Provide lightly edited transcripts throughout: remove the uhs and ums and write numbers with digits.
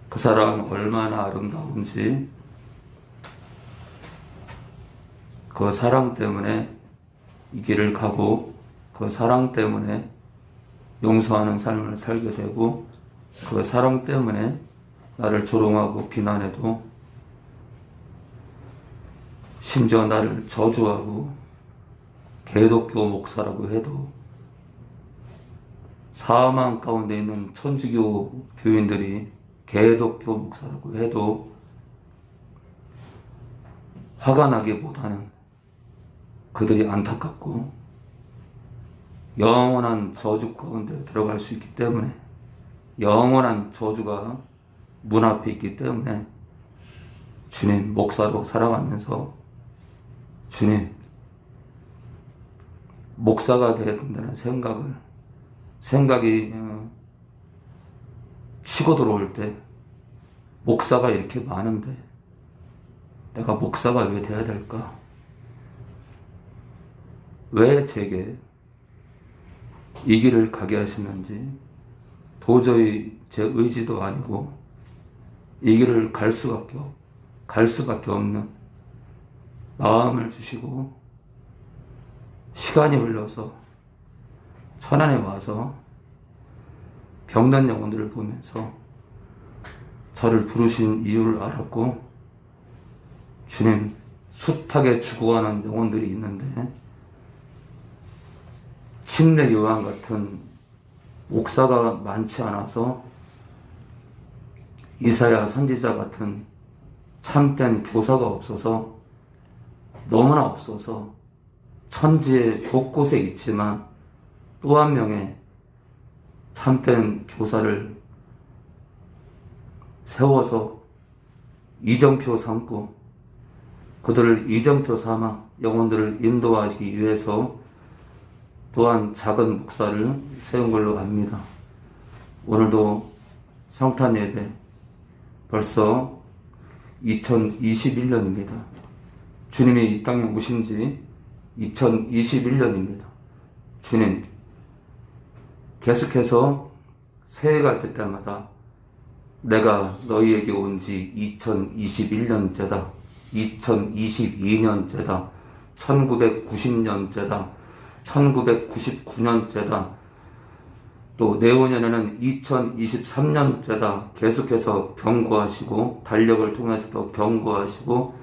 그 사랑 얼마나 아름다운지, 그 사랑 때문에 이 길을 가고, 그 사랑 때문에 용서하는 삶을 살게 되고, 그 사랑 때문에 나를 조롱하고 비난해도, 심지어 나를 저주하고 개독교 목사라고 해도, 사망 가운데 있는 천주교 교인들이 개독교 목사라고 해도 화가 나기보다는 그들이 안타깝고 영원한 저주 가운데 들어갈 수 있기 때문에, 영원한 저주가 문 앞에 있기 때문에 주님 목사로 살아가면서 주님 목사가 되어야 된다는 생각이 치고 들어올 때, 목사가 이렇게 많은데 내가 목사가 왜 돼야 될까? 왜 제게 이 길을 가게 하시는지 도저히 제 의지도 아니고 이 길을 갈 수밖에 없는 마음을 주시고, 시간이 흘러서 천안에 와서 병든 영혼들을 보면서 저를 부르신 이유를 알았고, 주님 숱하게 죽어가는 영혼들이 있는데 침례 요한 같은 목사가 많지 않아서, 이사야 선지자 같은 참된 교사가 없어서, 너무나 없어서 천지에 곳곳에 있지만 또 한 명의 참된 교사를 세워서 이정표 삼고, 그들을 이정표 삼아 영혼들을 인도하기 위해서 또한 작은 목사를 세운 걸로 압니다. 오늘도 성탄 예배 벌써 2021년입니다. 주님이 이 땅에 오신 지 2021년입니다. 주님 계속해서 새해가 될 때마다 내가 너희에게 온 지 2021년째다, 2022년째다, 1990년째다, 1999년째다, 또 내후년에는 2023년째다 계속해서 경고하시고, 달력을 통해서도 경고하시고,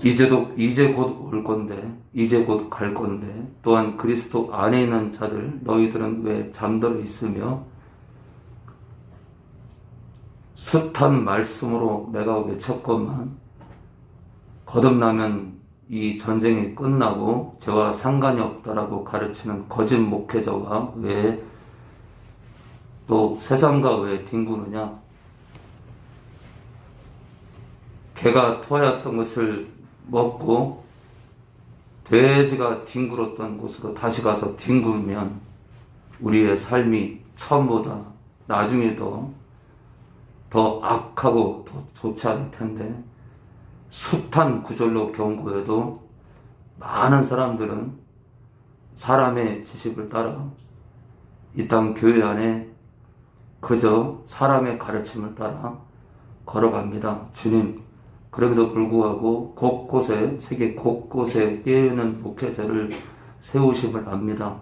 이제 곧 올 건데, 이제 곧 갈 건데, 또한 그리스도 안에 있는 자들 너희들은 왜 잠들어 있으며, 숱한 말씀으로 내가 외쳤건만 거듭나면 이 전쟁이 끝나고 저와 상관이 없다라고 가르치는 거짓 목회자와 왜 또 세상과 왜 뒹구느냐? 개가 토하였던 것을 먹고 돼지가 뒹굴었던 곳으로 다시 가서 뒹굴면 우리의 삶이 처음보다 나중에 더 악하고 더 좋지 않을 텐데, 숱한 구절로 경고해도 많은 사람들은 사람의 지식을 따라 이 땅 교회 안에 그저 사람의 가르침을 따라 걸어갑니다. 주님, 그럼에도 불구하고 곳곳에, 세계 곳곳에 깨어있는 목회자를 세우심을 압니다.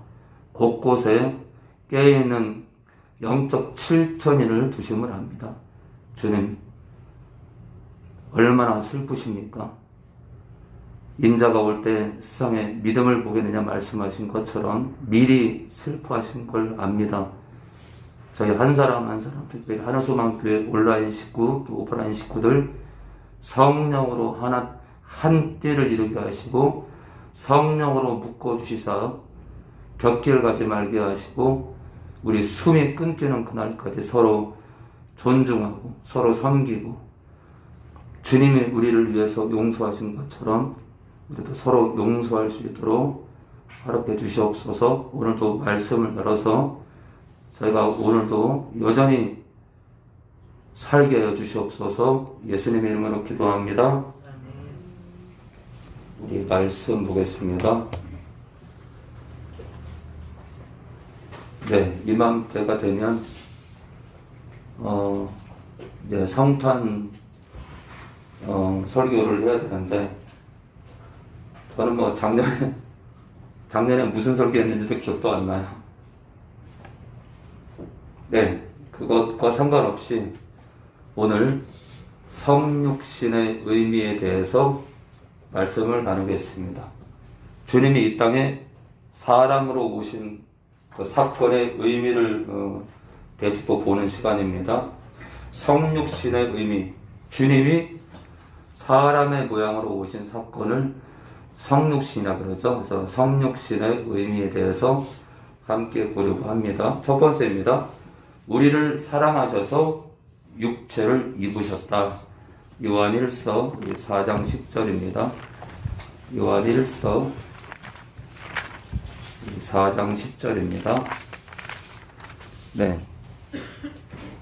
곳곳에 깨어있는 영적 7천인을 두심을 압니다. 주님, 얼마나 슬프십니까? 인자가 올 때 세상에 믿음을 보겠느냐 말씀하신 것처럼 미리 슬퍼하신 걸 압니다. 저희 한 사람 한 사람, 특별히 하나소망교회 온라인 식구 또 오프라인 식구들 성령으로 한 띠를 이루게 하시고, 성령으로 묶어주시사 곁길 가지 말게 하시고, 우리 숨이 끊기는 그날까지 서로 존중하고 서로 섬기고, 주님이 우리를 위해서 용서하신 것처럼 우리도 서로 용서할 수 있도록 허락해 주시옵소서. 오늘도 말씀을 열어서 저희가 오늘도 여전히 살게 해 주시옵소서. 예수님의 이름으로 기도합니다. 말씀 보겠습니다. 네, 이맘때가 되면 이제 성탄 설교를 해야 되는데, 저는 뭐 작년에 무슨 설교했는지도 기억도 안 나요. 네, 그것과 상관없이 오늘 성육신의 의미에 대해서 말씀을 나누겠습니다. 주님이 이 땅에 사람으로 오신 그 사건의 의미를 되짚어 보는 시간입니다. 성육신의 의미, 주님이 사람의 모양으로 오신 사건을 성육신이라 그러죠. 그래서 성육신의 의미에 대해서 함께 보려고 합니다. 첫 번째입니다. 우리를 사랑하셔서 육체를 입으셨다. 요한일서 4장 10절입니다. 요한일서 4장 10절입니다. 네.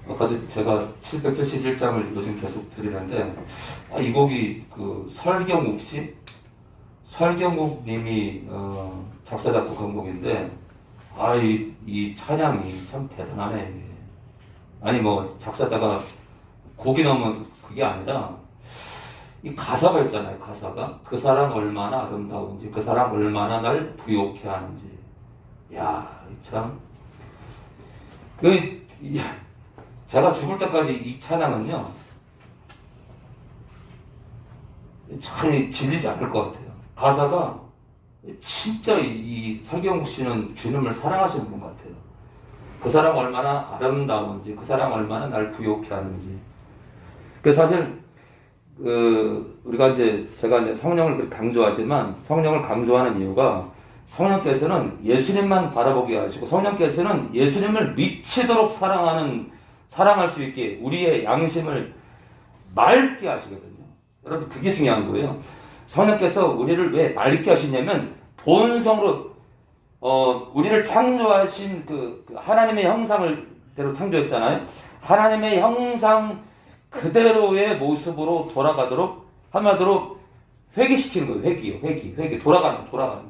아까도 제가 771장을 요즘 계속 드리는데, 이 곡이 그 설경욱 씨? 설경욱 님이 작사, 작곡한 곡인데, 이 찬양이 참 대단하네. 이게. 아니, 뭐, 작사자가 곡이 나오면 그게 아니라, 이 가사가 있잖아요, 가사가. 그 사람 얼마나 아름다운지, 그 사람 얼마나 날 부욕해 하는지. 야, 참. 제가 죽을 때까지 이 찬양은요, 참 질리지 않을 것 같아요. 가사가 진짜 이 설경욱 씨는 주님을 사랑하시는 분 같아요. 그 사람 얼마나 아름다운지, 그 사람 얼마나 날 부욕해 하는지. 사실 우리가 제가 성령을 그렇게 강조하지만, 성령을 강조하는 이유가 성령께서는 예수님만 바라보게 하시고, 성령께서는 예수님을 미치도록 사랑할 수 있게 우리의 양심을 맑게 하시거든요. 여러분, 그게 중요한 거예요. 성령께서 우리를 왜 맑게 하시냐면, 본성으로 우리를 창조하신 그 하나님의 형상을 대로 창조했잖아요. 하나님의 형상 그대로의 모습으로 돌아가도록, 한마디로 회귀시키는 거예요. 회귀. 돌아가는 거.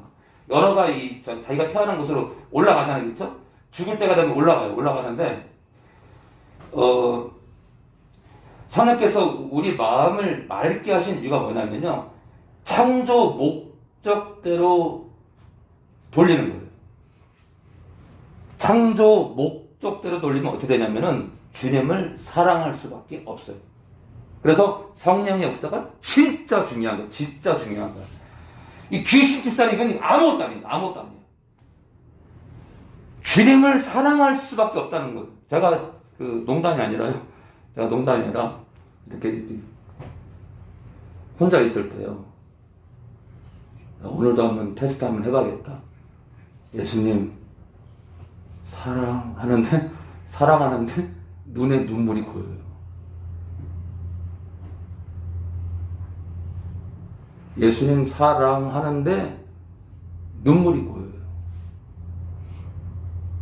여러 가지 자기가 태어난 곳으로 올라가잖아요. 그렇죠? 죽을 때가 되면 올라가는데, 성령께서 우리 마음을 맑게 하신 이유가 뭐냐면요, 창조 목적대로 돌리는 거예요. 창조 목적대로 돌리면 어떻게 되냐면은 주님을 사랑할 수밖에 없어요. 그래서 성령의 역사가 진짜 중요한 거예요. 진짜 중요한 거예요. 이 귀신 집사는 이건 아무것도 아니에요. 주님을 사랑할 수밖에 없다는 거예요. 제가 농담이 아니라 이렇게 혼자 있을 때요, 오늘도 한번 테스트 한번 해봐야겠다. 예수님 사랑하는데 눈에 눈물이 고여요. 예수님 사랑하는데 눈물이 고여요.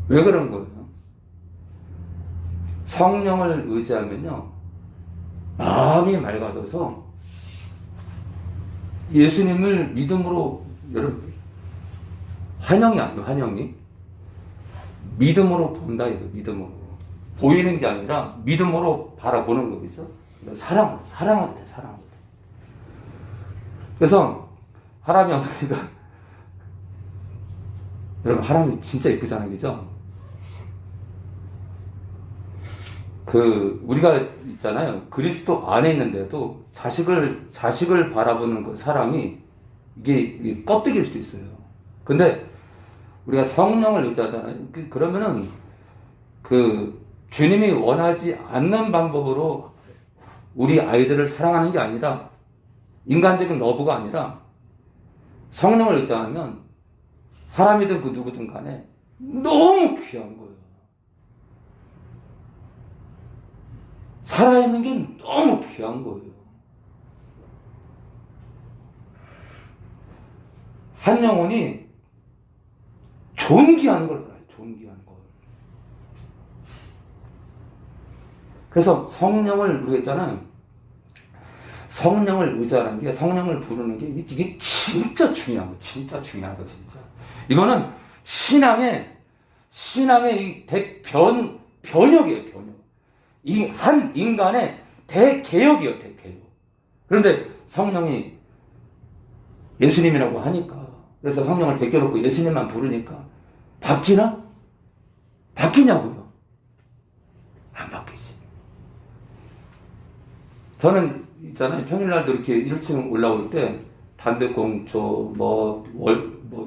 왜 그런 거예요? 성령을 의지하면요, 마음이 맑아져서 예수님을 믿음으로, 여러분, 환영이 믿음으로 본다, 이거. 믿음으로 보이는 게 아니라 믿음으로 바라보는 거겠죠. 사랑하게 돼. 그래서 하람이 어머니가, 여러분, 하람이 진짜 이쁘잖아요, 그죠? 우리가 있잖아요, 그리스도 안에 있는데도 자식을 바라보는 그 사랑이 이게 껍데기일 수도 있어요. 근데 우리가 성령을 의지하잖아요. 그러면은 주님이 원하지 않는 방법으로 우리 아이들을 사랑하는 게 아니라, 인간적인 러브가 아니라 성령을 의지하면 사람이든 누구든 간에 너무 귀한 거예요. 살아있는 게 너무 귀한 거예요. 한 영혼이 존귀한 걸 알아요. 존귀한 걸. 그래서 성령을 우리가 했잖아요. 성령을 의지하는 게, 성령을 부르는 게, 이게 진짜 중요한 거, 진짜 중요한 거, 진짜. 이거는 신앙의 이 변혁이에요, 변혁. 이 한 인간의 대개혁이에요, 대개혁. 그런데 성령이 예수님이라고 하니까, 그래서 성령을 제껴놓고 예수님만 부르니까, 바뀌나? 바뀌냐고요? 안 바뀌지. 저는 있잖아요. 평일날도 이렇게 1층 올라올 때 담배꽁초,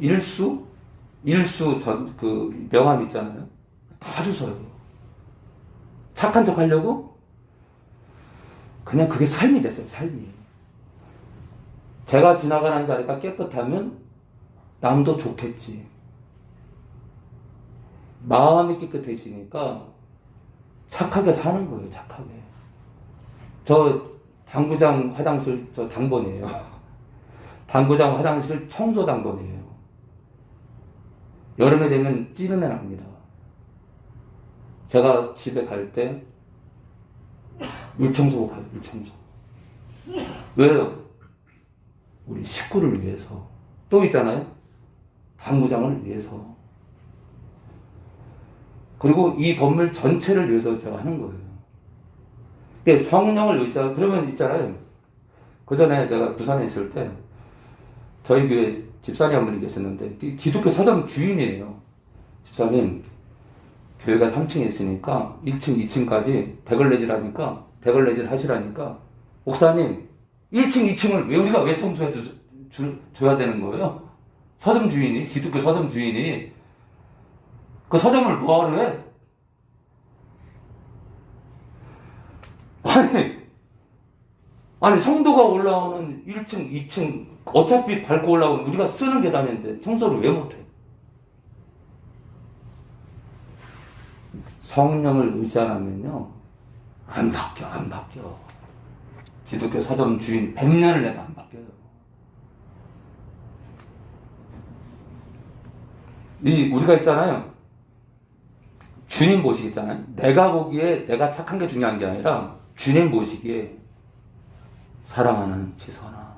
일수 명함 있잖아요. 다 주워요. 착한 척 하려고? 그냥 그게 삶이 됐어요, 삶이. 제가 지나가는 자리가 깨끗하면 남도 좋겠지. 마음이 깨끗해지니까 착하게 사는 거예요, 착하게. 저 당구장 화장실 저 당번이에요. 당구장 화장실 청소 당번이에요. 여름에 되면 찌는 애 납니다. 제가 집에 갈 때 물청소고 가요, 물청소. 왜요? 우리 식구를 위해서. 또 있잖아요. 당구장을 위해서. 그리고 이 건물 전체를 위해서 제가 하는 거예요. 성령을 의지하고, 그러면 있잖아요. 그 전에 제가 부산에 있을 때, 저희 교회 집사님 한 분이 계셨는데, 기독교 서점 주인이에요. 집사님, 교회가 3층에 있으니까 1층, 2층까지 대걸레질 하시라니까, 목사님, 1층, 2층을 왜 청소해 줘야 되는 거예요? 서점 주인이, 기독교 서점 주인이, 그 서점을 뭐하러 해? 아니, 성도가 올라오는 1층, 2층, 어차피 밟고 올라오는 우리가 쓰는 계단인데 청소를 왜 못해? 성령을 의지 안 하면요, 안 바뀌어. 기독교 서점 주인 100년을 해도 안 바뀌어요. 우리가 있잖아요. 주님 보시기 있잖아요. 내가 보기에 내가 착한 게 중요한 게 아니라 주님 보시기에 사랑하는 지선아,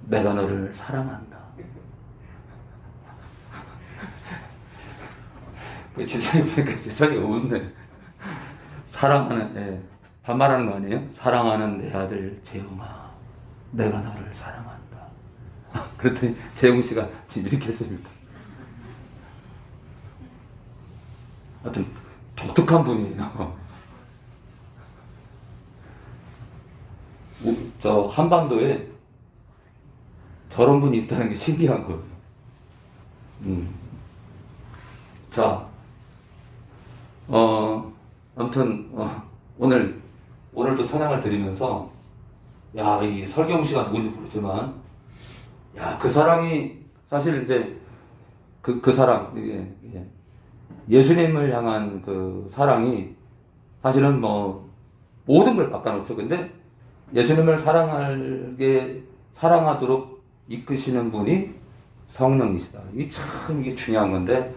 내가 너를 사랑한다. 지선이 보니까 지선이 웃네. 사랑하는 애, 반말하는 거 아니에요? 사랑하는 내 아들 재웅아, 내가 너를 사랑한다. 그랬더니 재웅 씨가 지금 이렇게 했습니다. 하여튼 독특한 분이에요. 저 한반도에 저런 분이 있다는 게 신기한 거예요. 자, 아무튼 오늘도 찬양을 드리면서, 야, 이 설경 씨가 누군지 모르지만, 야, 그 사람이 사실 이제 그 사람, 예수님을 향한 그 사랑이 사실은 모든 걸 바꿔놓죠. 근데 예수님을 사랑하도록 이끄시는 분이 성령이시다. 이게 중요한 건데,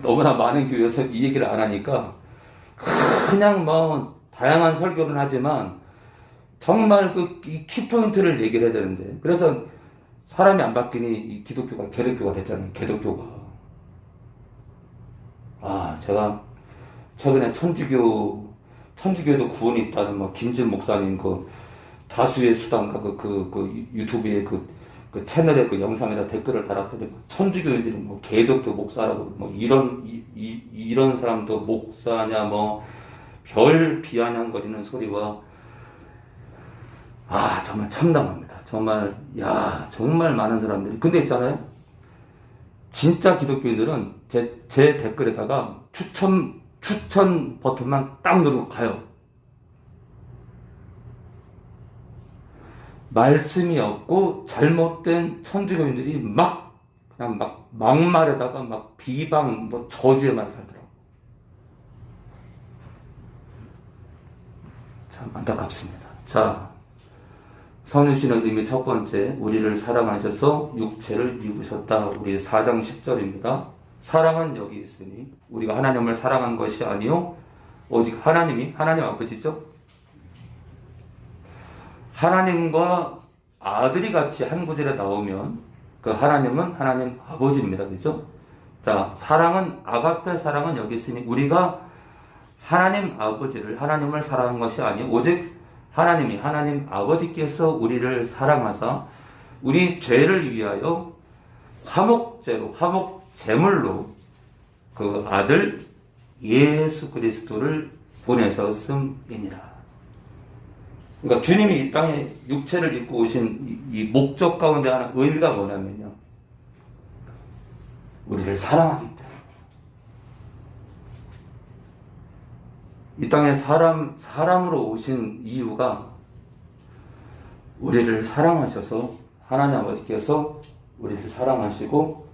너무나 많은 교회에서 이 얘기를 안 하니까, 그냥 다양한 설교는 하지만, 정말 이 키포인트를 얘기를 해야 되는데, 그래서 사람이 안 바뀌니 이 기독교가 개독교가 됐잖아요. 개독교가. 제가 최근에 천주교에도 구원이 있다는 김진 목사님 다수의 수단가 유튜브에 그 채널에 그 영상에다 댓글을 달았더니 천주교인들이 개독교 목사라고 이런 사람도 목사냐 별 비아냥거리는 소리와 정말 참담합니다. 정말 정말 많은 사람들이. 근데 있잖아요. 진짜 기독교인들은 제 댓글에다가 추천 버튼만 딱 누르고 가요. 말씀이 없고 잘못된 천주교인들이 그냥 막말에다가 비방 저주의 말을 하더라고. 참 안타깝습니다. 자, 선유시는 의미 첫 번째, 우리를 사랑하셔서 육체를 입으셨다. 우리 4장 10절입니다. 사랑은 여기 있으니 우리가 하나님을 사랑한 것이 아니요 오직 하나님 아버지죠. 하나님과 아들이 같이 한 구절에 나오면 그 하나님은 하나님 아버지입니다. 그죠? 자, 사랑은, 아가페 사랑은 여기 있으니 우리가 하나님 아버지를, 하나님을 사랑한 것이 아니요 오직 하나님이, 하나님 아버지께서 우리를 사랑하사 우리 죄를 위하여 화목제로, 화목제물로 그 아들 예수 그리스도를 보내셨음이니라. 그러니까 주님이 이 땅에 육체를 입고 오신 이 목적 가운데 하나 의미가 뭐냐면요, 우리를 사랑하기 때문에. 이 땅에 사람으로 오신 이유가 우리를 사랑하셔서, 하나님 아버지께서 우리를 사랑하시고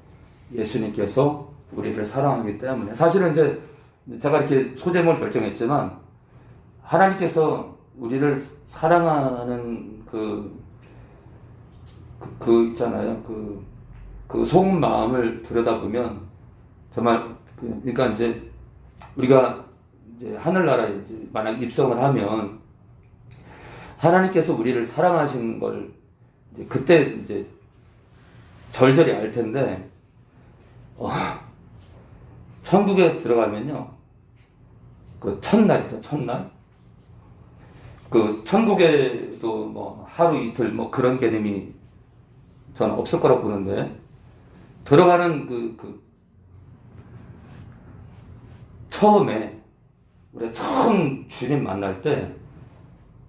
예수님께서 우리를 사랑하기 때문에. 사실은 이제 제가 이렇게 소제목을 결정했지만 하나님께서 우리를 사랑하는 있잖아요. 그 속마음을 들여다보면 정말 그러니까 이제 우리가 이제 하늘나라에 이제 만약 입성을 하면 하나님께서 우리를 사랑하신 걸 이제 그때 이제 절절히 알 텐데, 천국에 들어가면요, 그 첫날이죠, 첫날. 그 천국에도 뭐 하루 이틀 뭐 그런 개념이 저는 없을 거라고 보는데, 들어가는 처음에 우리가 처음 주님 만날 때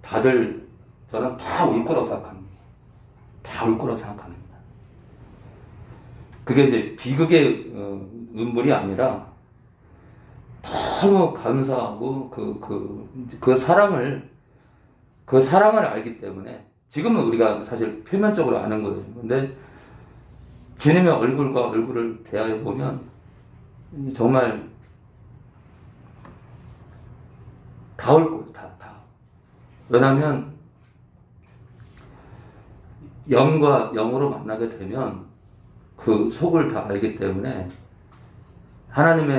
다들 저는 다 울 거라고 생각합니다. 다 울 거라고 생각합니다. 그게 이제 비극의 눈물이 아니라 너무 감사하고 그 사랑을 알기 때문에. 지금은 우리가 사실 표면적으로 아는 거예요. 근데 주님의 얼굴과 얼굴을 대하여 보면 정말 다 올 거예요. 다. 왜냐하면 영과 영으로 만나게 되면 그 속을 다 알기 때문에 하나님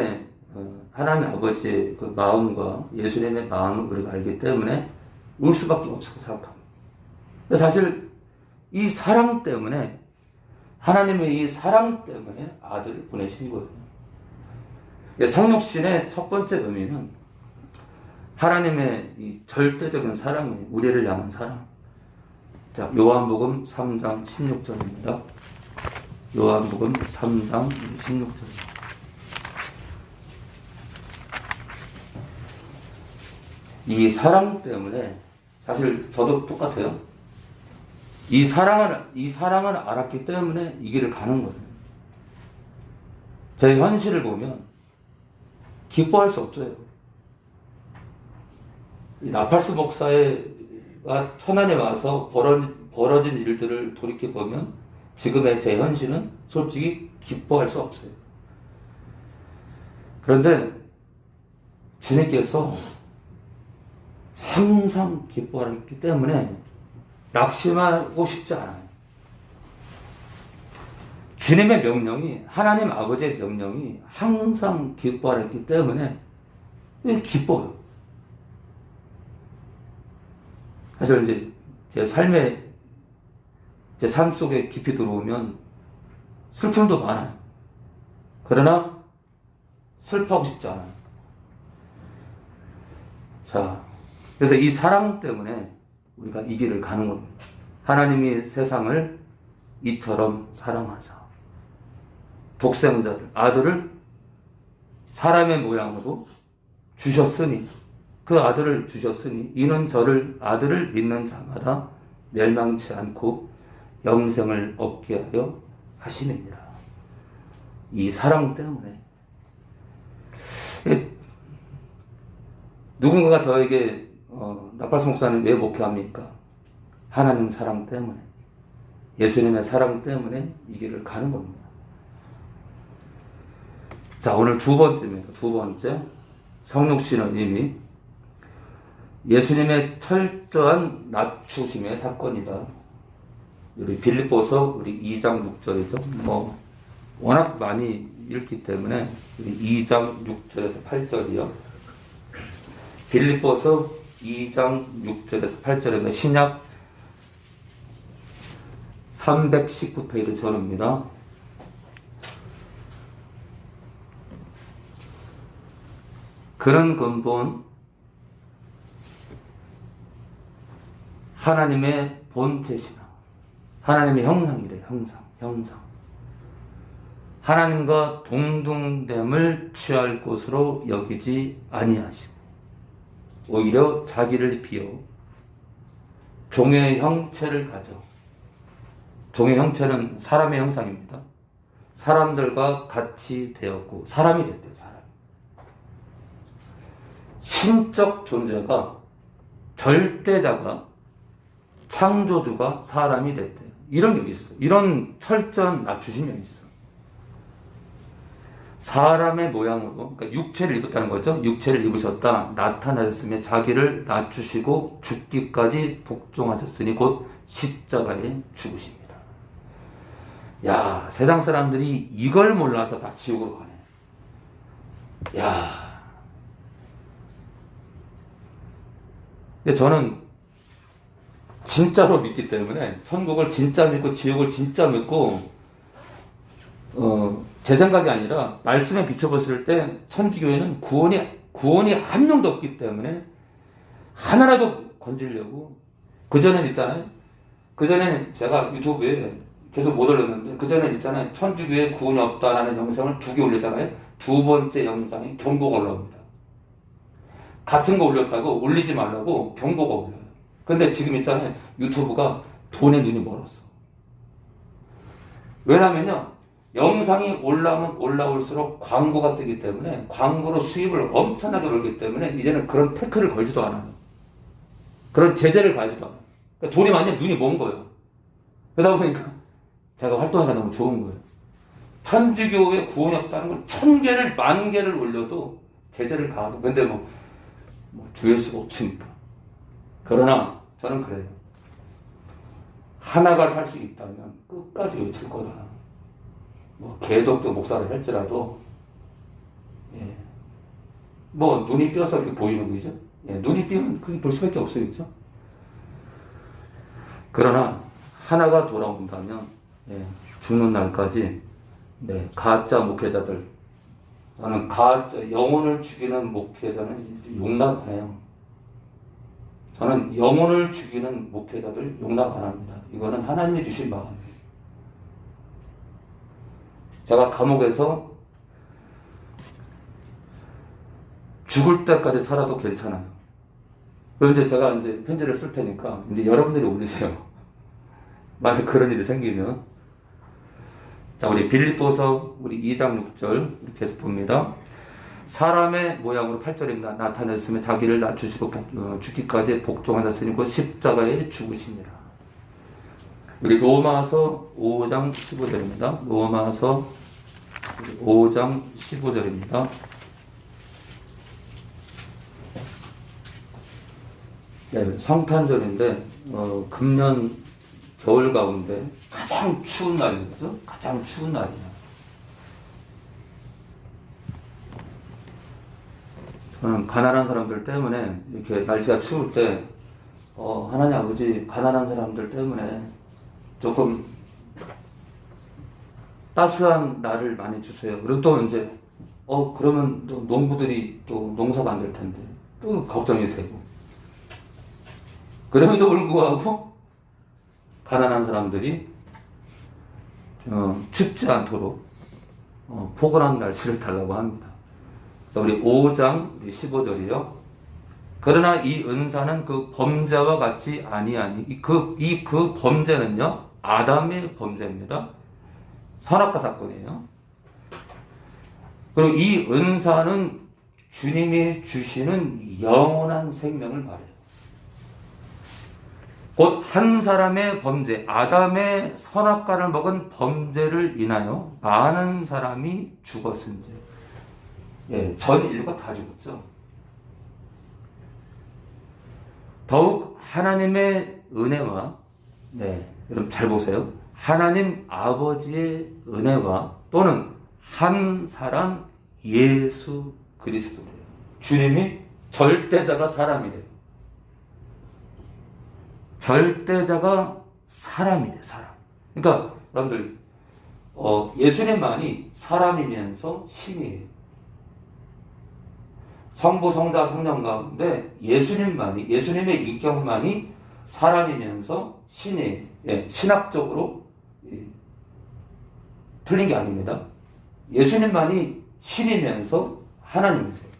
아버지의 그 마음과 예수님의 마음을 우리가 알기 때문에 울 수밖에 없다고 생각합니다. 사실 이 사랑 때문에, 하나님의 이 사랑 때문에 아들을 보내신 거예요. 성육신의 첫 번째 의미는 하나님의 이 절대적인 사랑이, 우리를 향한 사랑. 자, 요한복음 3장 16절입니다. 요한복음 3장 16절입니다. 이 사랑 때문에, 사실 저도 똑같아요. 이 사랑을 알았기 때문에 이 길을 가는 거예요. 제 현실을 보면 기뻐할 수 없어요. 나팔수 목사가 천안에 와서 벌어진 일들을 돌이켜보면 지금의 제 현실은 솔직히 기뻐할 수 없어요. 그런데 주님께서 항상 기뻐하기 때문에 낙심하고 싶지 않아요. 주님의 명령이, 하나님 아버지의 명령이 항상 기뻐하기 때문에 기뻐요. 사실 이제 제 삶 속에 깊이 들어오면 슬픔도 많아요. 그러나 슬퍼하고 싶지 않아요. 자, 그래서 이 사랑 때문에 우리가 이 길을 가는 겁니다. 하나님이 세상을 이처럼 사랑하사 독생자를, 아들을 사람의 모양으로 주셨으니, 그 아들을 주셨으니 이는 저를, 아들을 믿는 자마다 멸망치 않고 영생을 얻게 하려 하심이니라. 이 사랑 때문에. 누군가가 저에게 나팔수 목사님 왜 목회합니까? 하나님 사랑 때문에, 예수님의 사랑 때문에 이 길을 가는 겁니다. 자, 오늘 두 번째입니다. 두 번째, 성육신은 이미 예수님의 철저한 낮추심의 사건이다. 우리 빌립보서 우리 2장 6절이죠. 뭐 워낙 많이 읽기 때문에 우리 2장 6절에서 8절이요. 빌립보서 2장 6절에서 8절입니다. 신약 319페이지 전입니다. 그런 근본 하나님의 본체시나 하나님의 형상이래. 형상. 하나님과 동등됨을 취할 곳으로 여기지 아니하시고 오히려 자기를 비워 종의 형체를 가져. 종의 형체는 사람의 형상입니다. 사람들과 같이 되었고 사람이 됐대요. 사람. 신적 존재가 절대자가 창조주가 사람이 됐대요. 이런 게 있어. 이런 철저한 낮추심이 있어. 사람의 모양으로, 그러니까 육체를 입었다는 거죠. 육체를 입으셨다. 나타나셨으며 자기를 낮추시고 죽기까지 복종하셨으니 곧 십자가에 죽으십니다. 야, 세상 사람들이 이걸 몰라서 다 지옥으로 가네. 야. 근데 저는 진짜로 믿기 때문에 천국을 진짜 믿고 지옥을 진짜 믿고 제 생각이 아니라 말씀에 비춰봤을 때 천주교회는 구원이 한 명도 없기 때문에 하나라도 건지려고 그전엔 있잖아요. 그전에는 제가 유튜브에 계속 못 올렸는데 그전엔 있잖아요. 천주교회 구원이 없다라는 영상을 2개 올리잖아요. 2번째 영상에 경고가 올라옵니다. 같은 거 올렸다고 올리지 말라고 경고가 올려요. 근데 지금 있잖아요. 유튜브가 돈에 눈이 멀었어. 왜냐면요. 영상이 올라오면 올라올수록 광고가 뜨기 때문에 광고로 수입을 엄청나게 벌기 때문에 이제는 그런 태클을 걸지도 않아요. 그런 제재를 가지도 않아요. 그러니까 돈이 완전 눈이 먼 거예요. 그러다 보니까 제가 활동하기가 너무 좋은 거예요. 천주교의 구원이 없다는 걸 1000개를 10,000개를 올려도 제재를 가하죠. 근데 뭐 조회수가 없으니까. 그러나 저는 그래요. 하나가 살 수 있다면 끝까지 외칠 거다. 개독도 목사를 할지라도 눈이 띄어서 이렇게 보이는 거죠. 눈이 띄면 그게 볼 수밖에 없어요. 그러나 하나가 돌아온다면 죽는 날까지 가짜 목회자들 저는 가짜 영혼을 죽이는 목회자는 용납 안 해요. 저는 영혼을 죽이는 목회자들 용납 안 합니다. 이거는 하나님이 주신 마음이에요. 제가 감옥에서 죽을 때까지 살아도 괜찮아요. 그런데 제가 이제 편지를 쓸 테니까 이제 여러분들이 올리세요. 만약 그런 일이 생기면. 자, 우리 빌립보서 우리 2장 6절 이렇게 해서 봅니다. 사람의 모양으로 8절입니다. 나타냈으면 자기를 낮추시고 죽기까지 복종하셨으니 곧 십자가에 죽으십니다. 우리 로마서 5장 15절입니다. 로마서 5장 15절입니다. 성탄절인데 금년 겨울 가운데 가장 추운 날이죠. 가장 추운 날이에요. 저는 가난한 사람들 때문에 이렇게 날씨가 추울 때 하나님 아버지 가난한 사람들 때문에 조금 따스한 날을 많이 주세요. 그리고 또 이제 그러면 또 농부들이 또 농사가 안 될 텐데 또 걱정이 되고 그럼에도 불구하고 가난한 사람들이 춥지 않도록 포근한 날씨를 달라고 합니다. 그래서 우리 5장 15절이요. 그러나 이 은사는 그 범죄와 같이 아니하니 그 범죄는요 아담의 범죄입니다. 선악과 사건이에요. 그리고 이 은사는 주님이 주시는 영원한 생명을 말해요. 곧 한 사람의 범죄, 아담의 선악과를 먹은 범죄를 인하여 많은 사람이 죽었은지. 전 인류가 다 죽었죠. 더욱 하나님의 은혜와, 여러분 잘 보세요. 하나님 아버지의 은혜와 또는 한 사람 예수 그리스도래요. 주님이 절대자가 사람이래요. 절대자가 사람이래, 사람. 그러니까 여러분들 예수님만이 사람이면서 신이에요. 성부, 성자, 성령 가운데 예수님의 인격만이 사람이면서 신이에요. 예, 신학적으로 틀린 게 아닙니다. 예수님만이 신이면서 하나님이세요.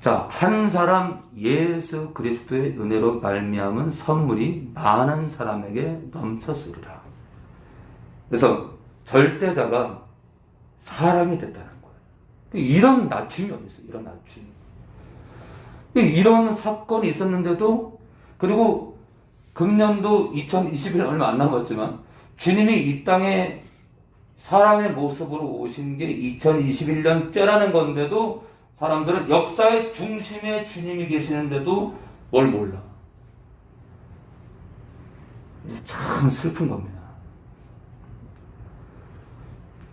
자, 한 사람 예수 그리스도의 은혜로 말미암은 선물이 많은 사람에게 넘쳤으리라. 그래서 절대자가 사람이 됐다는 거예요. 이런 낮춤이 어디 있어요? 이런 낮춤. 이런 사건이 있었는데도, 그리고 금년도 2021년 얼마 안 남았지만 주님이 이 땅에 사람의 모습으로 오신 게 2021년째라는 건데도 사람들은 역사의 중심에 주님이 계시는데도 뭘 몰라. 참 슬픈 겁니다.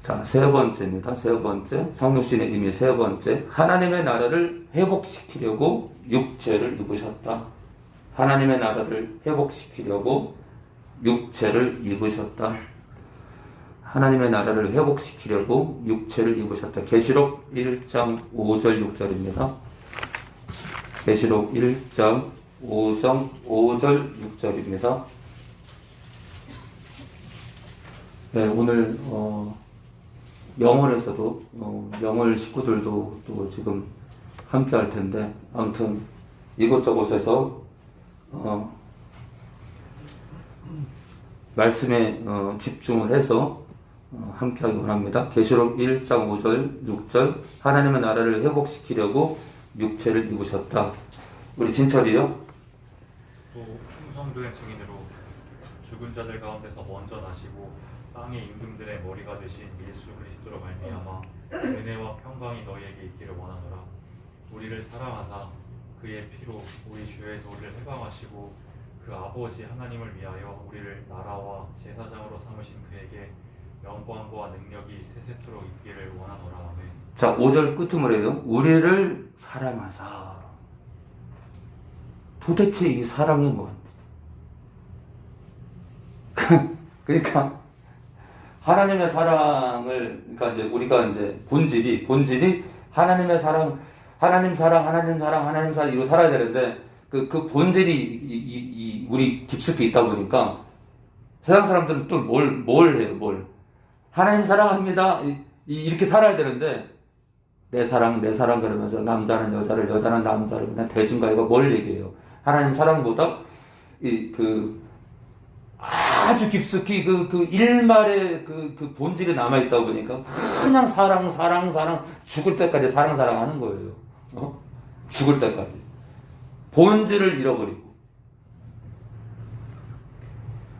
자, 세 번째입니다. 세 번째. 성육신의 의미 세 번째. 하나님의 나라를 회복시키려고 육체를 입으셨다. 하나님의 나라를 회복시키려고 육체를 입으셨다. 하나님의 나라를 회복시키려고 육체를 입으셨다. 계시록 1장 5절 6절입니다. 계시록 1장 5절 6절입니다. 네, 오늘 영월에서도 영월 식구들도 또 지금 함께 할 텐데, 아무튼 이곳저곳에서 말씀에 집중을 해서 함께하기 원합니다. 계시록 1장 5절 6절. 하나님의 나라를 회복시키려고 육체를 입으셨다. 우리 진철이요. 또 충성된 증인으로 죽은 자들 가운데서 먼저 나시고 땅의 임금들의 머리가 되신 예수 그리스도로 말미암아 은혜와 평강이 너희에게 있기를 원하노라. 우리를 사랑하사 그의 피로 우리 주에서 우리를 해방하시고 그 아버지 하나님을 위하여 우리를 나라와 제사장으로 삼으신 그에게 영광과 능력이 세세토록 있기를 원하노라. 아멘. 자, 5절 끝으로요. 우리를 사랑하사. 도대체 이 사랑이 뭔지. 그러니까 하나님의 사랑을, 그러니까 이제 우리가 이제 본질이 하나님의 사랑, 하나님 이거 살아야 되는데, 그 본질이 우리 깊숙이 있다 보니까 세상 사람들은 또 뭘 해요. 하나님 사랑합니다. 이렇게 살아야 되는데, 내 사랑 그러면서 남자는 여자는 남자를 그냥 대중과 이거 뭘 얘기해요. 하나님 사랑보다 아주 깊숙이 그 일말의 그 본질이 남아있다 보니까 그냥 사랑 죽을 때까지 사랑 하는 거예요. 죽을 때까지. 본질을 잃어버리고.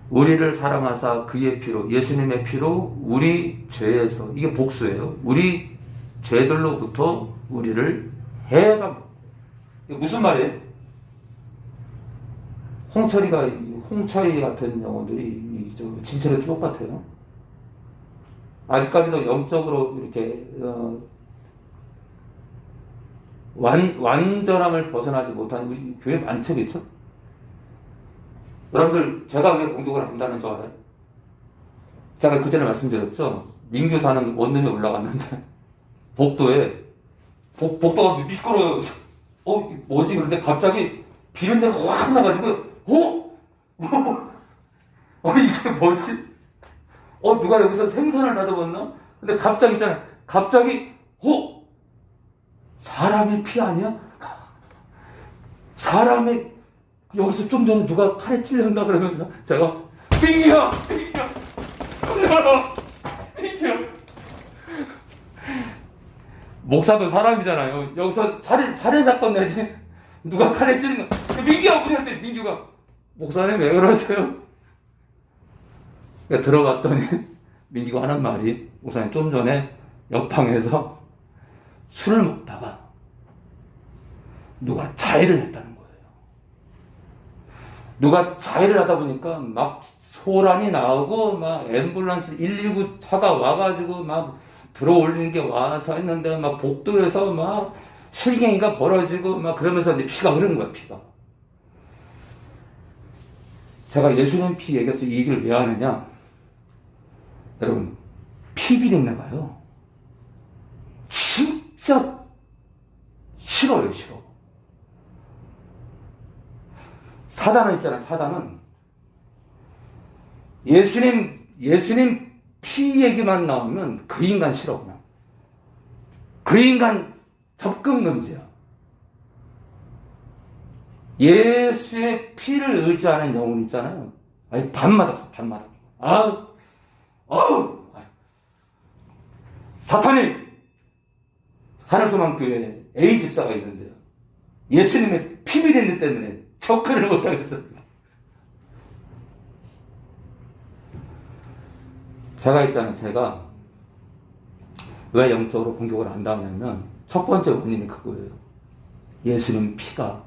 우리를 사랑하사 그의 피로, 예수님의 피로 우리 죄에서, 이게 복수예요. 우리 죄들로부터 우리를 해방. 이게 무슨 말이에요? 홍철이 같은 영혼들이 진짜로 똑같아요. 아직까지도 영적으로 이렇게 완전함을 벗어나지 못한 우리 교회 많죠, 그렇죠? 여러분들, 제가 왜 공격을 한다는 줄 알아요? 제가 그 전에 말씀드렸죠. 민규 사는 원룸에 올라갔는데 복도에 복도가 미끄러워요. 뭐지? 그런데 갑자기 비린내가 확 나가지고 이게 뭐지? 누가 여기서 생선을 다듬었나? 근데 갑자기 있잖아요. 사람의 피 아니야? 사람의, 여기서 좀 전에 누가 칼에 찔렸나 그러면서 제가 빙이야. 목사도 사람이잖아요. 여기서 살인 사건 내지 누가 칼에 찔린 거. 민규야, 우리한테 민규가 목사님 왜 그러세요? 들어갔더니 민규가 하는 말이, 목사님 좀 전에 옆방에서 술을 먹다가 누가 자해를 했다는 거예요. 누가 자해를 하다 보니까 막 소란이 나오고 막 앰뷸런스 119 차가 와가지고 막 들어올리는 게 와서 했는데 막 복도에서 막 실갱이가 벌어지고 막 그러면서 이제 피가 흐르는 거야, 피가. 제가 예수님 피 얘기해서 이 얘기를 왜 하느냐? 여러분, 피 비린내가요. 진짜 싫어요, 싫어. 사단은 있잖아요, 사단은. 예수님 피 얘기만 나오면 그 인간 싫어, 그냥. 그 인간 접근 금지야. 예수의 피를 의지하는 영혼 있잖아요. 아니, 밤마다 없어, 밤마다. 사탄이 하늘소망교회에 A 집사가 있는데요. 예수님의 피 비린내 때문에 접근을 못하겠어요. 제가 있잖아요. 제가 왜 영적으로 공격을 안 당하냐면 첫 번째 원인이 그거예요. 예수님 피가,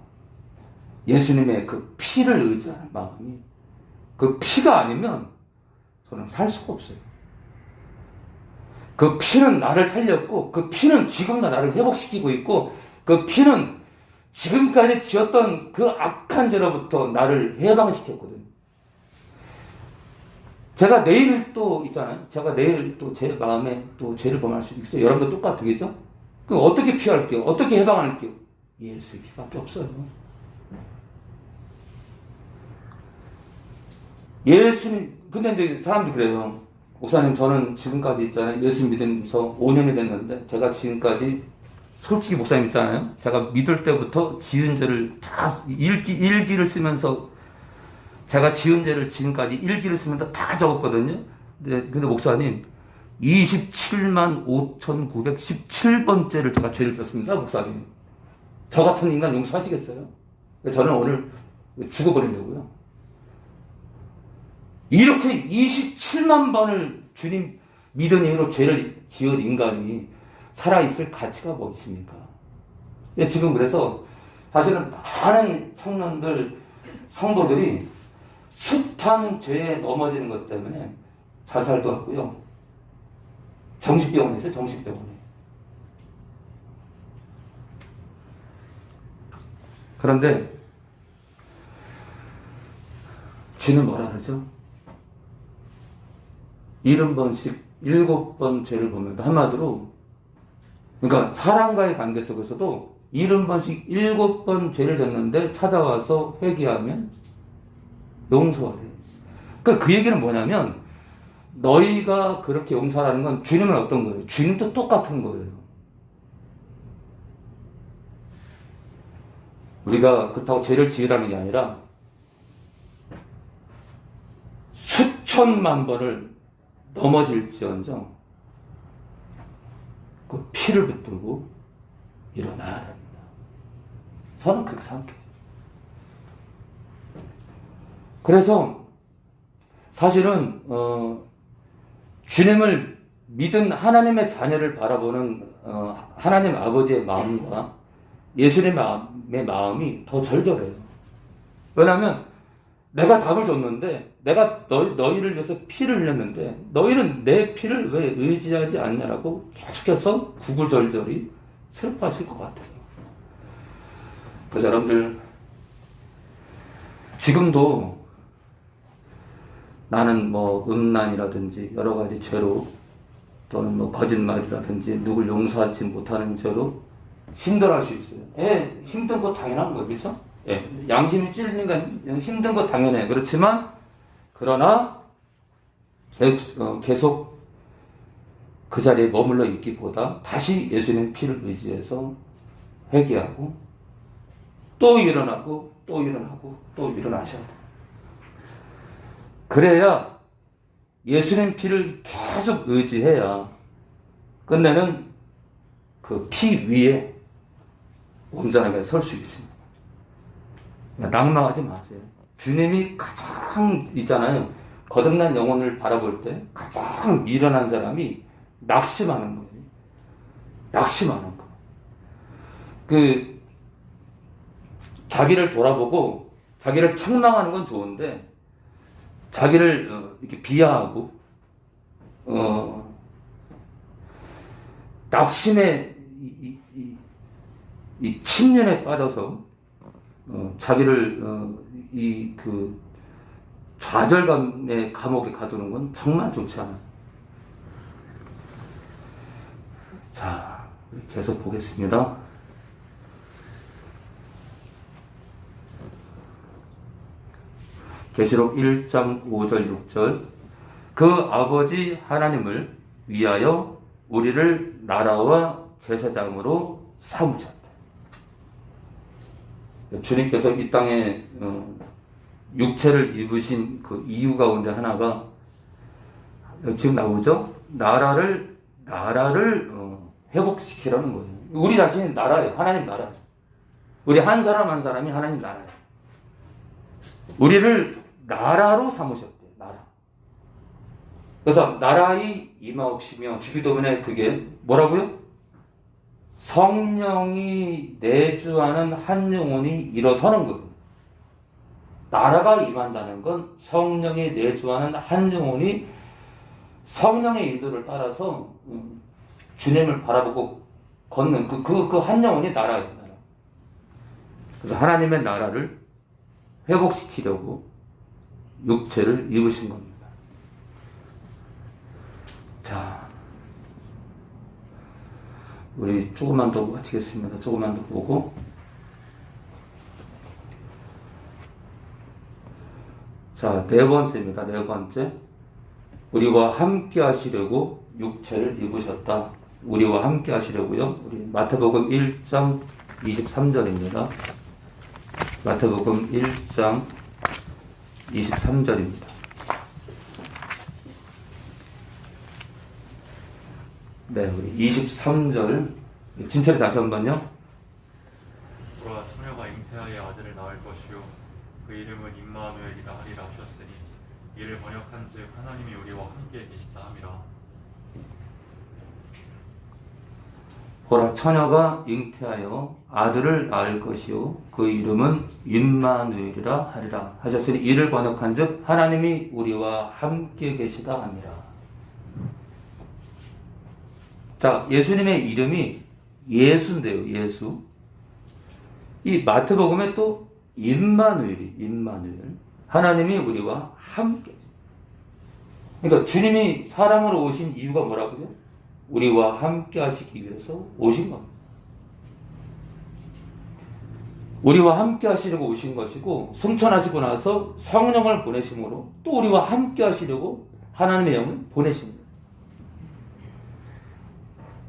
예수님의 그 피를 의지하는 마음이, 그 피가 아니면 저는 살 수가 없어요. 그 피는 나를 살렸고, 그 피는 지금도 나를 회복시키고 있고, 그 피는 지금까지 지었던 그 악한 죄로부터 나를 해방시켰거든요. 제가 내일 또 있잖아요. 제가 내일 또 제 마음에 또 죄를 범할 수 있어요. 여러분도 똑같겠죠? 그럼 어떻게 피할게요? 어떻게 해방할게요? 예수의 피밖에 없어요. 예수님, 근데 이제 사람들이 그래요. 목사님, 저는 지금까지 있잖아요. 예수 믿으면서 5년이 됐는데, 제가 지금까지, 솔직히 목사님 있잖아요. 제가 믿을 때부터 지은 죄를 다 일기를 쓰면서, 제가 지은 죄를 지금까지 일기를 쓰면서 다 적었거든요. 근데 목사님, 27만 5,917번째를 제가 죄를 졌습니다, 목사님. 저 같은 인간 용서하시겠어요? 저는 오늘 죽어버리려고요. 이렇게 27만 번을 주님 믿은 이후로 죄를 지은 인간이 살아있을 가치가 뭐 있습니까? 지금 그래서 사실은 많은 청년들, 성도들이 숱한 죄에 넘어지는 것 때문에 자살도 하고요. 정신병원에 있어요, 정신병원에. 그런데 주는 뭐라 그러죠? 70번씩 7번 죄를 보면 한마디로, 그러니까 사람과의 관계 속에서도 70번씩 7번 죄를 졌는데 찾아와서 회개하면 용서가 돼요. 그러니까 그 얘기는 뭐냐면, 너희가 그렇게 용서하는 건 주님은 어떤 거예요? 주님도 똑같은 거예요. 우리가 그렇다고 죄를 지으라는 게 아니라 수천만 번을 넘어질지언정 그 피를 붙들고 일어나야 됩니다. 저는 그렇게 생각해요. 그래서 사실은 주님을 믿은 하나님의 자녀를 바라보는 하나님 아버지의 마음과 예수님의 마음이 더 절절해요. 왜냐하면 내가 답을 줬는데, 내가 너희를 위해서 피를 흘렸는데 너희는 내 피를 왜 의지하지 않냐라고 계속해서 구구절절히 슬퍼하실 것 같아요. 그래서 여러분들, 지금도 나는 뭐 음란이라든지 여러 가지 죄로, 또는 뭐 거짓말이라든지 누굴 용서하지 못하는 죄로 힘들어할 수 있어요. 힘든 거 당연한 거예요, 그렇죠? 양심이 찔리는 건 힘든 거 당연해요. 그렇지만 그러나 계속 그 자리에 머물러 있기보다 다시 예수님 피를 의지해서 회개하고 또 일어나고 또 일어나고 또 일어나셔야 돼요. 그래야 예수님 피를 계속 의지해야 끝내는 그 피 위에 온전하게 설 수 있습니다. 낙망하지 마세요. 주님이 가장 있잖아요. 거듭난 영혼을 바라볼 때 가장 미련한 사람이 낙심하는 거예요. 낙심하는 거. 자기를 돌아보고 자기를 책망하는 건 좋은데, 자기를 이렇게 비하하고 낙심의 이 침륜에 빠져서 자기를 좌절감의 감옥에 가두는 건 정말 좋지 않아요. 자, 계속 보겠습니다. 계시록 1장 5절 6절 그 아버지 하나님을 위하여 우리를 나라와 제사장으로 삼으셨다. 주님께서 이 땅에 육체를 입으신 그 이유 가운데 하나가 지금 나오죠? 나라를 회복시키라는 거예요. 우리 자신이 나라예요. 하나님 나라예요. 우리 한 사람 한 사람이 하나님 나라예요. 우리를 나라로 삼으셨대요. 나라. 그래서 나라의 임하옵시며 주기도문에 그게 뭐라고요? 성령이 내주하는 한 영혼이 일어서는 거예요. 나라가 임한다는 건 성령이 내주하는 한 영혼이 성령의 인도를 따라서 주님을 바라보고 걷는 그 한 영혼이 나라예요. 나라. 그래서 하나님의 나라를 회복시키려고 육체를 입으신 겁니다. 자, 우리 조금만 더 마치겠습니다. 조금만 더 보고. 자, 네 번째입니다. 네 번째. 우리와 함께 하시려고 육체를 입으셨다. 우리와 함께 하시려고요. 우리 마태복음 1장 23절입니다. 마태복음 1장 23절입니다. 네, 우리 23절 진철이 다시 한번요. 보라 처녀가 잉태하여 아들을 낳을 것이요 그 이름은 임마누엘이라 하리라 하셨으니 이를 번역한즉 하나님이 우리와 함께 계시다 함이라. 보라 처녀가 잉태하여 아들을 낳을 것이요 그 이름은 임마누엘이라 하리라 하셨으니 이를 번역한즉 하나님이 우리와 함께 계시다 함이라. 자, 예수님의 이름이 예수인데요. 예수. 이 마태복음에 또 임마누엘. 하나님이 우리와 함께. 그러니까 주님이 사람으로 오신 이유가 뭐라고요? 우리와 함께 하시기 위해서 오신 겁니다. 우리와 함께 하시려고 오신 것이고 승천하시고 나서 성령을 보내심으로 또 우리와 함께 하시려고 하나님의 영을 보내십니다.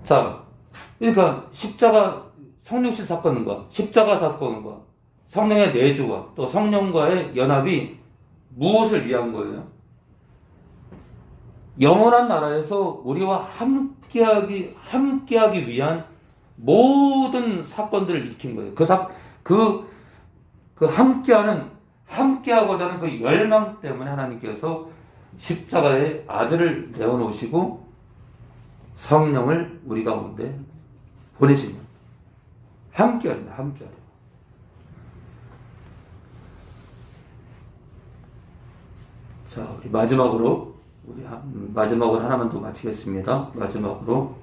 자, 그러니까 십자가 성육신 사건과 십자가 사건과 성령의 내주와 또 성령과의 연합이 무엇을 위한 거예요? 영원한 나라에서 우리와 함께하기 위한 모든 사건들을 일으킨 거예요. 함께하고자 하는 그 열망 때문에 하나님께서 십자가에 아들을 내어놓으시고 성령을 우리 가운데 보내십니다. 함께하리라. 자, 우리 마지막으로 하나만 더 마치겠습니다. 마지막으로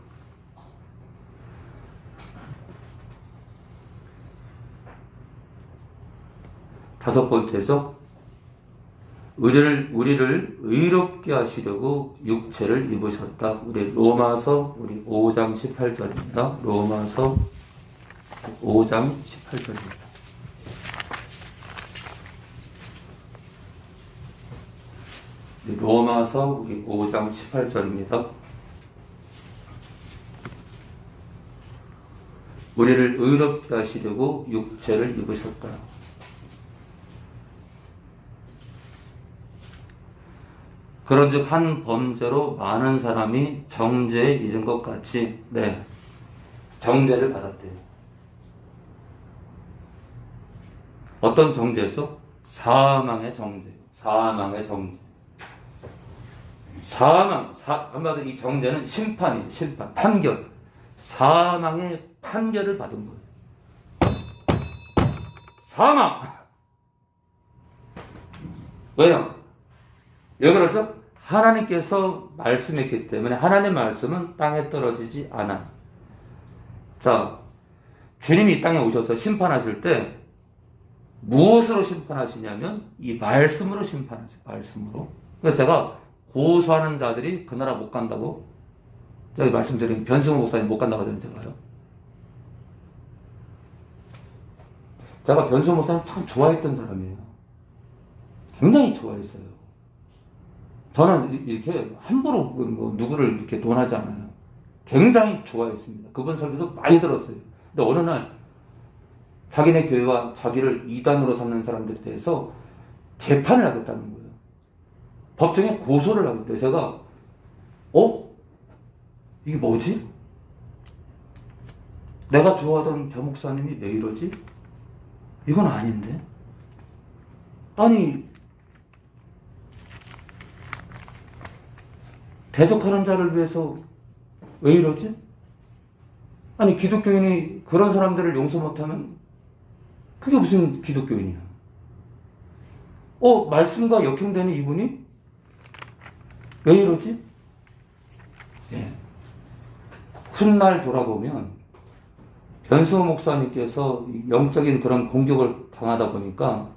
다섯 번째죠. 우리를 의롭게 하시려고 육체를 입으셨다. 우리 로마서 5장 18절입니다. 로마서 5장 18절입니다. 로마서 5장 18절입니다. 우리를 의롭게 하시려고 육체를 입으셨다. 그런즉 한 범죄로 많은 사람이 정죄에 이른 것 같이 정죄를 받았대요. 어떤 정죄죠? 사망의 정죄. 한마디로 이 정죄는 심판, 판결. 사망의 판결을 받은 거예요. 사망! 왜요? 왜 그러죠? 하나님께서 말씀했기 때문에 하나님의 말씀은 땅에 떨어지지 않아. 자, 주님이 이 땅에 오셔서 심판하실 때 무엇으로 심판하시냐면 이 말씀으로 심판하세요. 말씀으로. 그래서 제가 고소하는 자들이 그 나라 못 간다고 제가 말씀드린 변승호 목사님 못 간다고 하잖아요. 제가 변승호 목사님 참 좋아했던 사람이에요. 굉장히 좋아했어요. 저는 이렇게 함부로 뭐 누구를 이렇게 논하지 않아요. 굉장히 좋아했습니다. 그분 설교도 많이 들었어요. 근데 어느 날 자기네 교회와 자기를 이단으로 삼는 사람들에 대해서 재판을 하겠다는 거예요. 법정에 고소를 하겠대요. 제가 이게 뭐지? 내가 좋아하던 벼 목사님이 왜 이러지? 이건 아닌데? 아니 대적하는 자를 위해서 왜 이러지? 아니 기독교인이 그런 사람들을 용서 못하면 그게 무슨 기독교인이야? 말씀과 역행되는 이분이 왜 이러지? 예. 훗날 돌아보면 변수호 목사님께서 영적인 그런 공격을 당하다 보니까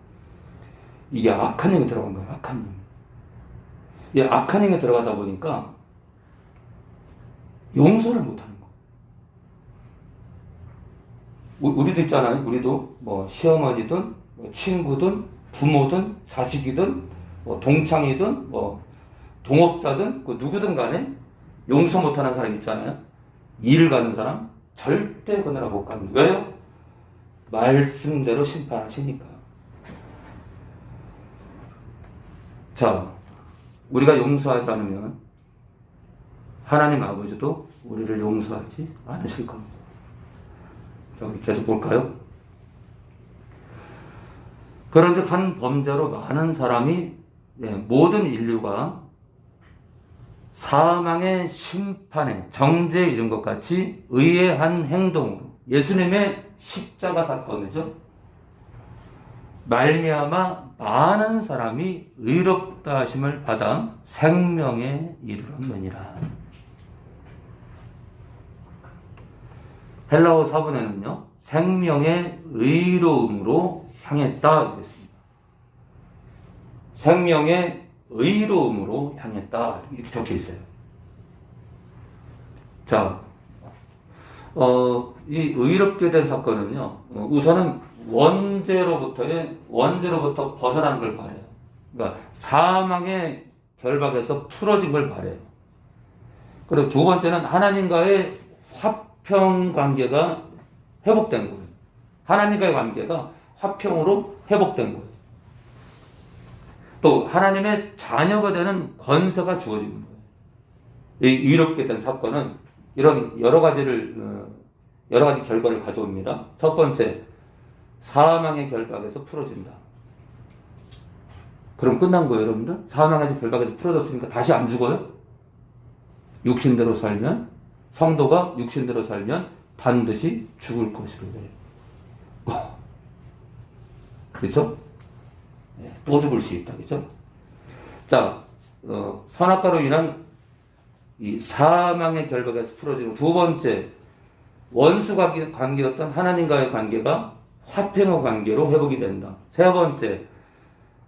이게 악한 영이 들어간 거예요. 악한 영. 이 악한 영이 들어가다 보니까 용서를 못하는 거예요. 우리도 있잖아요. 우리도 뭐 시어머니든 뭐 친구든 부모든 자식이든 뭐 동창이든 뭐 동업자든 그 누구든 간에 용서 못하는 사람 있잖아요. 일 가는 사람 절대 그 나라 못 가는 거예요. 왜요? 말씀대로 심판하시니까요. 자, 우리가 용서하지 않으면 하나님 아버지도 우리를 용서하지 않으실 겁니다. 자, 계속 볼까요? 그런즉 한 범죄로 많은 사람이 모든 인류가 사망의 심판에 정죄에 이른 것 같이 의의 한 행동으로 예수님의 십자가 사건이죠. 말미암아 많은 사람이 의롭다 하심을 받아 생명에 이르렀느니라. 헬라어 사본에는요, 생명의 의로움으로 향했다 그랬습니다. 생명의 의로움으로 향했다 이렇게 적혀 있어요. 자, 이 의롭게 된 사건은요, 우선은 원죄로부터 벗어나는 걸 바래요. 그러니까 사망의 결박에서 풀어진 걸 바래요. 그리고 두 번째는 하나님과의 화평 관계가 회복된 거예요. 하나님과의 관계가 화평으로 회복된 거예요. 또 하나님의 자녀가 되는 권세가 주어지는 거예요. 이 의롭게 된 사건은 이런 여러 가지 결과를 가져옵니다. 첫 번째, 사망의 결박에서 풀어진다. 그럼 끝난 거예요, 여러분들? 사망의 결박에서 풀어졌으니까 다시 안 죽어요? 육신대로 살면, 성도가 육신대로 살면 반드시 죽을 것이거든요. 그렇죠? 또 죽을 수 있다. 그죠? 자, 선악과로 인한 이 사망의 결박에서 풀어지는 두 번째, 원수 관계였던 하나님과의 관계가 화평의 관계로 회복이 된다. 세 번째,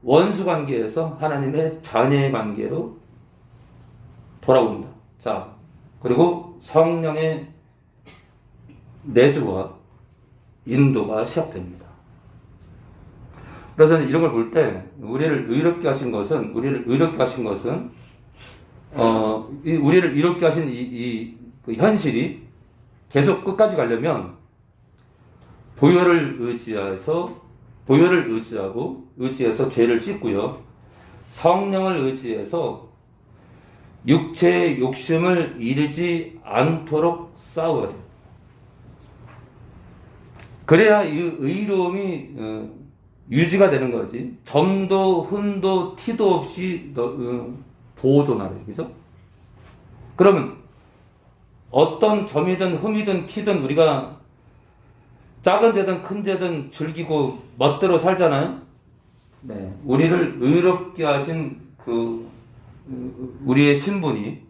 원수 관계에서 하나님의 자녀의 관계로 돌아온다. 자, 그리고 성령의 내주와 인도가 시작됩니다. 그래서 이런 걸 볼 때 우리를 의롭게 하신 것은 우리를 의롭게 하신 그 현실이 계속 끝까지 가려면 보혈을 의지해서 죄를 씻고요. 성령을 의지해서 육체의 욕심을 이르지 않도록 싸워야 돼요. 그래야 이 의로움이 유지가 되는 거지. 점도 흠도 티도 없이 보존하래. 그죠? 그러면 어떤 점이든 흠이든 티든 우리가 작은 죄든 큰 죄든 즐기고 멋대로 살잖아요. 네, 우리를 의롭게 하신 우리의 신분이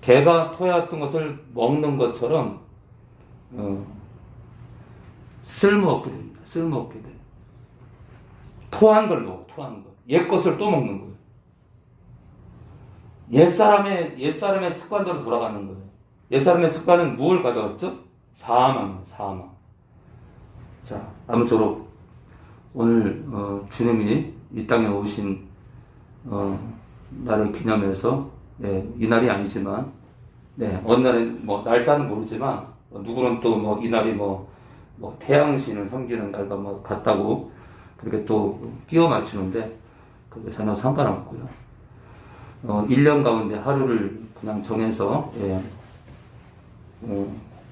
개가 토해왔던 것을 먹는 것처럼 쓸모없게 됩니다. 쓸모없게 돼요. 토한 걸로, 토한 거. 옛 것을 또 먹는 거예요. 옛사람의 습관대로 돌아가는 거예요. 옛사람의 습관은 무엇을 가져왔죠? 사망. 자, 아무쪼록 오늘 주님이 이 땅에 오신 날을 기념해서 이 날이 아니지만 어느 날은 뭐 날짜는 모르지만 누구는 또 뭐 이 날이 뭐 태양신을 섬기는 날과 뭐 같다고 그렇게 또 끼워 맞추는데 그게 전혀 상관없고요. 1년 가운데 하루를 그냥 정해서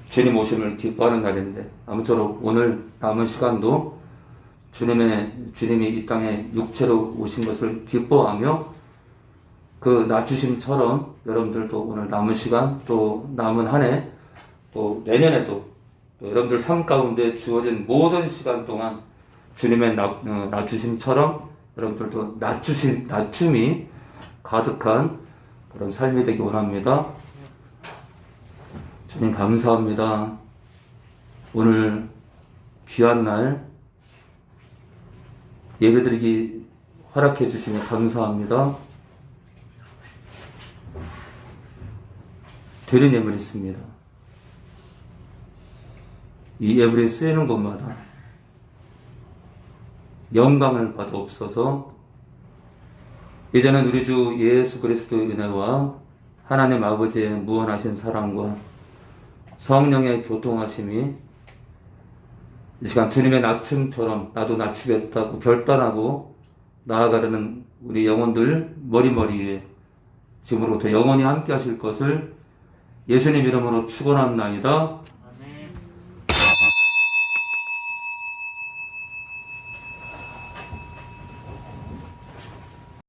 주님 오심을 기뻐하는 날인데 아무쪼록 오늘 남은 시간도 주님이 이 땅에 육체로 오신 것을 기뻐하며 그 낮추심처럼 여러분들도 오늘 남은 시간 또 남은 한 해 또 내년에도 또 여러분들 삶 가운데 주어진 모든 시간 동안 주님의 낮추심처럼 여러분들도 낮춤이 가득한 그런 삶이 되기 원합니다. 주님 감사합니다. 오늘 귀한 날 예배드리기 허락해 주시니 감사합니다. 드린 예물 있습니다. 이 예물이 쓰이는 곳마다 영광을 받아옵소서. 이제는 우리 주 예수 그리스도의 은혜와 하나님 아버지의 무한하신 사랑과 성령의 교통하심이 이 시간 주님의 낮춤처럼 나도 낮추겠다고 결단하고 나아가려는 우리 영혼들 머리머리에 지금으로부터 영원히 함께 하실 것을 예수님 이름으로 축원합나이다.